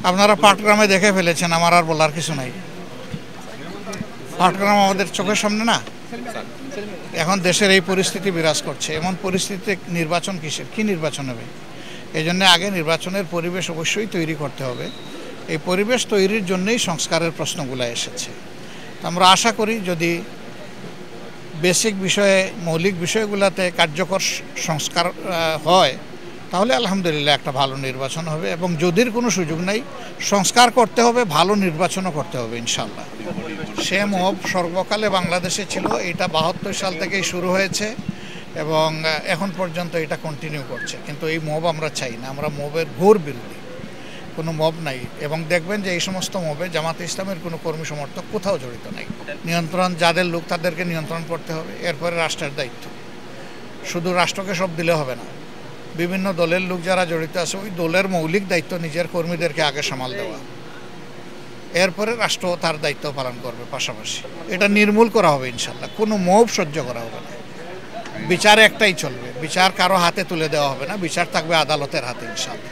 আপনারা পাটগ্রামে দেখে ফেলেছেন, আমার আর বলার কিছু নাই। পাটগ্রাম আমাদের চোখের সামনে না। এখন দেশের এই পরিস্থিতি বিরাজ করছে, এমন পরিস্থিতিতে নির্বাচন কিসের, কি নির্বাচন হবে? এই জন্য আগে নির্বাচনের পরিবেশ অবশ্যই তৈরি করতে হবে। এই পরিবেশ তৈরির জন্যই সংস্কারের প্রশ্নগুলো এসেছে। আমরা আশা করি যদি বেসিক বিষয়ে, মৌলিক বিষয়গুলোতে কার্যকর সংস্কার হয়, তাহলে আলহামদুলিল্লাহ একটা ভালো নির্বাচন হবে। এবং যদির কোনো সুযোগ নাই, সংস্কার করতে হবে, ভালো নির্বাচনও করতে হবে ইনশাল্লাহ। সে মব সর্বকালে বাংলাদেশে ছিল, এটা ৭২ সাল থেকেই শুরু হয়েছে এবং এখন পর্যন্ত এটা কন্টিনিউ করছে। কিন্তু এই মব আমরা চাই না, আমরা মবের ঘোর বিরোধী। কোনো মব নাই, এবং দেখবেন যে এই সমস্ত মবে জামাতে ইসলামের কোনো কর্মী সমর্থক কোথাও জড়িত নাই। নিয়ন্ত্রণ যাদের লোক তাদেরকে নিয়ন্ত্রণ করতে হবে, এরপরে রাষ্ট্রের দায়িত্ব। শুধু রাষ্ট্রকে সব দিলে হবে না, বিভিন্ন দলের লোক যারা জড়িত আছে ওই দলের মৌলিক দায়িত্ব নিজের কর্মীদেরকে আগে সামাল দেওয়া, এরপরে রাষ্ট্র তার দায়িত্ব পালন করবে পাশাপাশি। এটা নির্মূল করা হবে ইনশাল্লাহ, কোনো মব সহ্য করা হবে না। বিচার একটাই চলবে, বিচার কারো হাতে তুলে দেওয়া হবে না, বিচার থাকবে আদালতের হাতে ইনশাল্লাহ।